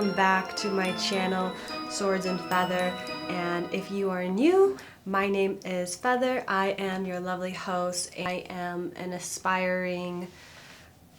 welcome back to my channel, Swords and Feather. And if you are new, my name is Feather. I am your lovely host. I am an aspiring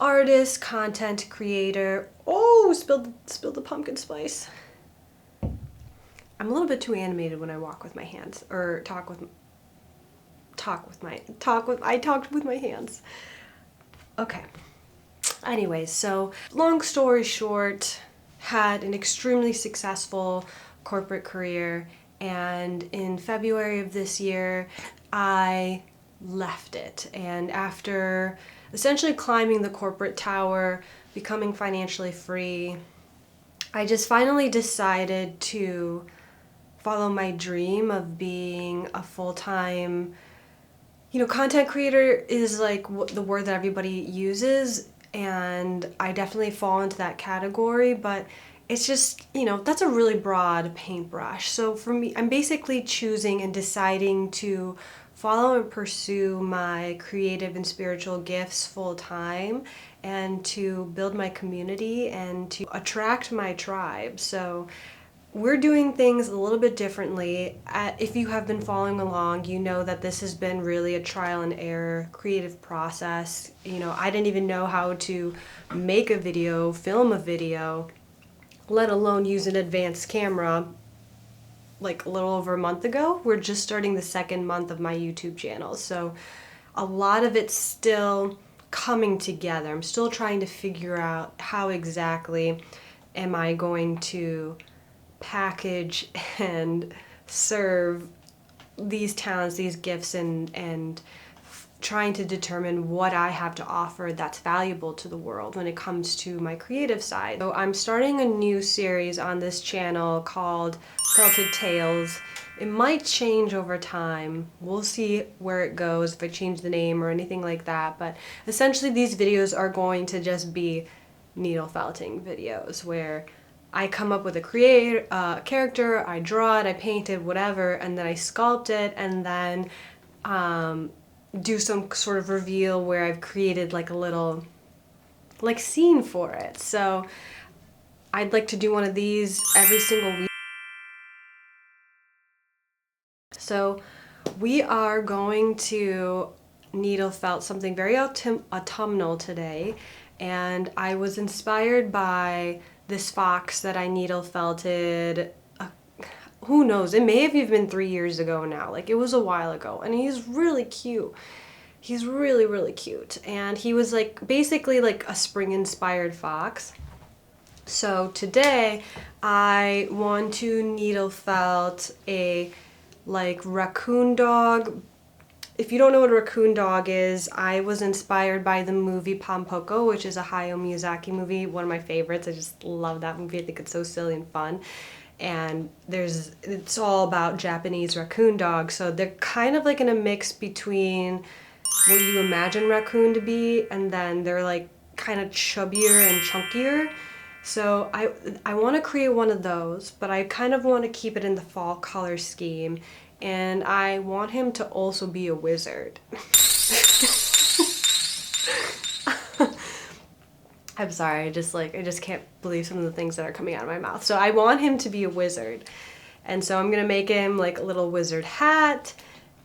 artist, content creator. Oh, spilled the pumpkin spice. I'm a little bit too animated when I walk with my hands, or I talked with my hands. Okay. Anyways, so long story short, had an extremely successful corporate career, and in February of this year, I left it. And after essentially climbing the corporate tower, becoming financially free, I just finally decided to follow my dream of being a full-time, content creator is like the word that everybody uses, and I definitely fall into that category, but it's just, that's a really broad paintbrush. So for me, I'm basically choosing and deciding to follow and pursue my creative and spiritual gifts full time, and to build my community and to attract my tribe. So we're doing things a little bit differently. If you have been following along, you know that this has been really a trial and error creative process. I didn't even know how to make a video, film a video, let alone use an advanced camera like a little over a month ago. We're just starting the second month of my YouTube channel. So a lot of it's still coming together. I'm still trying to figure out how exactly am I going to package and serve these talents, these gifts, and trying to determine what I have to offer that's valuable to the world when it comes to my creative side. So I'm starting a new series on this channel called Felted Tales. It might change over time. We'll see where it goes, if I change the name or anything like that, but essentially these videos are going to just be needle felting videos where I come up with a character, I draw it, I paint it, whatever, and then I sculpt it, and then do some sort of reveal where I've created like a little scene for it. So I'd like to do one of these every single week. So we are going to needle felt something very autumnal today, and I was inspired by this fox that I needle felted, who knows, it may have even been 3 years ago now, like it was a while ago, and he's really cute. He's really, really cute, and he was like basically like a spring inspired fox. So today I want to needle felt a like raccoon dog. If you don't know what a raccoon dog is, I was inspired by the movie Pompoko, which is a Hayao Miyazaki movie, one of my favorites. I just love that movie. I think it's so silly and fun. And it's all about Japanese raccoon dogs. So they're kind of like in a mix between what you imagine raccoon to be, and then they're like kind of chubbier and chunkier. So I want to create one of those, but I kind of want to keep it in the fall color scheme. And I want him to also be a wizard. I'm sorry, I just can't believe some of the things that are coming out of my mouth. So I want him to be a wizard. And so I'm gonna make him like a little wizard hat,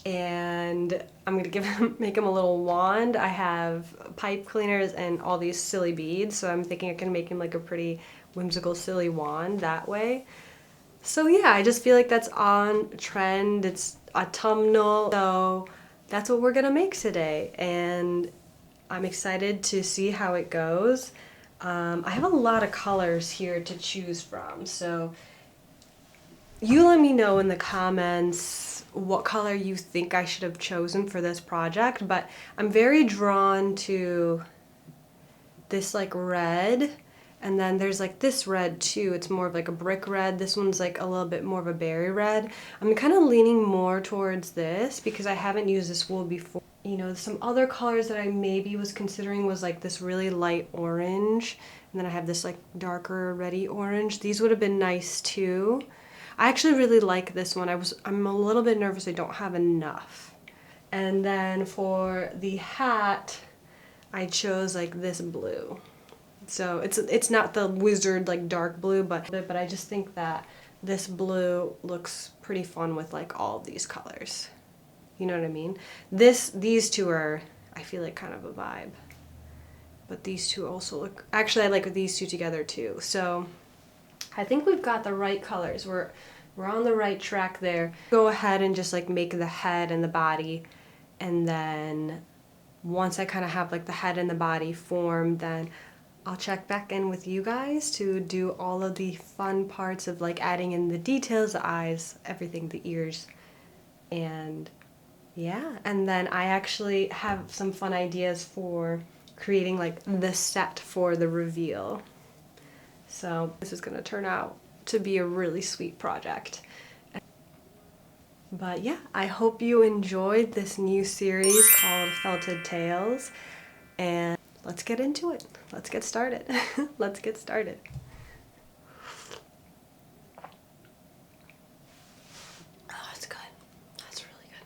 and I'm gonna make him a little wand. I have pipe cleaners and all these silly beads, so I'm thinking I can make him like a pretty whimsical silly wand that way. So yeah, I just feel like that's on trend. It's autumnal, so that's what we're gonna make today, and I'm excited to see how it goes. I have a lot of colors here to choose from, so you let me know in the comments what color you think I should have chosen for this project, but I'm very drawn to this like red. And then there's like this red too. It's more of like a brick red. This one's like a little bit more of a berry red. I'm kind of leaning more towards this because I haven't used this wool before. Some other colors that I maybe was considering was like this really light orange. And then I have this like darker reddy orange. These would have been nice too. I actually really like this one. I'm a little bit nervous I don't have enough. And then for the hat, I chose like this blue. So it's not the wizard like dark blue, but I just think that this blue looks pretty fun with like all of these colors. You know what I mean? These two are, I feel like, kind of a vibe. But these two also look, actually I like these two together too. So I think we've got the right colors. We're on the right track there. Go ahead and just like make the head and the body, and then once I kind of have like the head and the body formed, then I'll check back in with you guys to do all of the fun parts of like adding in the details, the eyes, everything, the ears, and yeah. And then I actually have some fun ideas for creating like the set for the reveal. So this is gonna turn out to be a really sweet project. But yeah, I hope you enjoyed this new series called Felted Tales, and let's get into it. Let's get started. Let's get started. Oh, that's good. That's really good.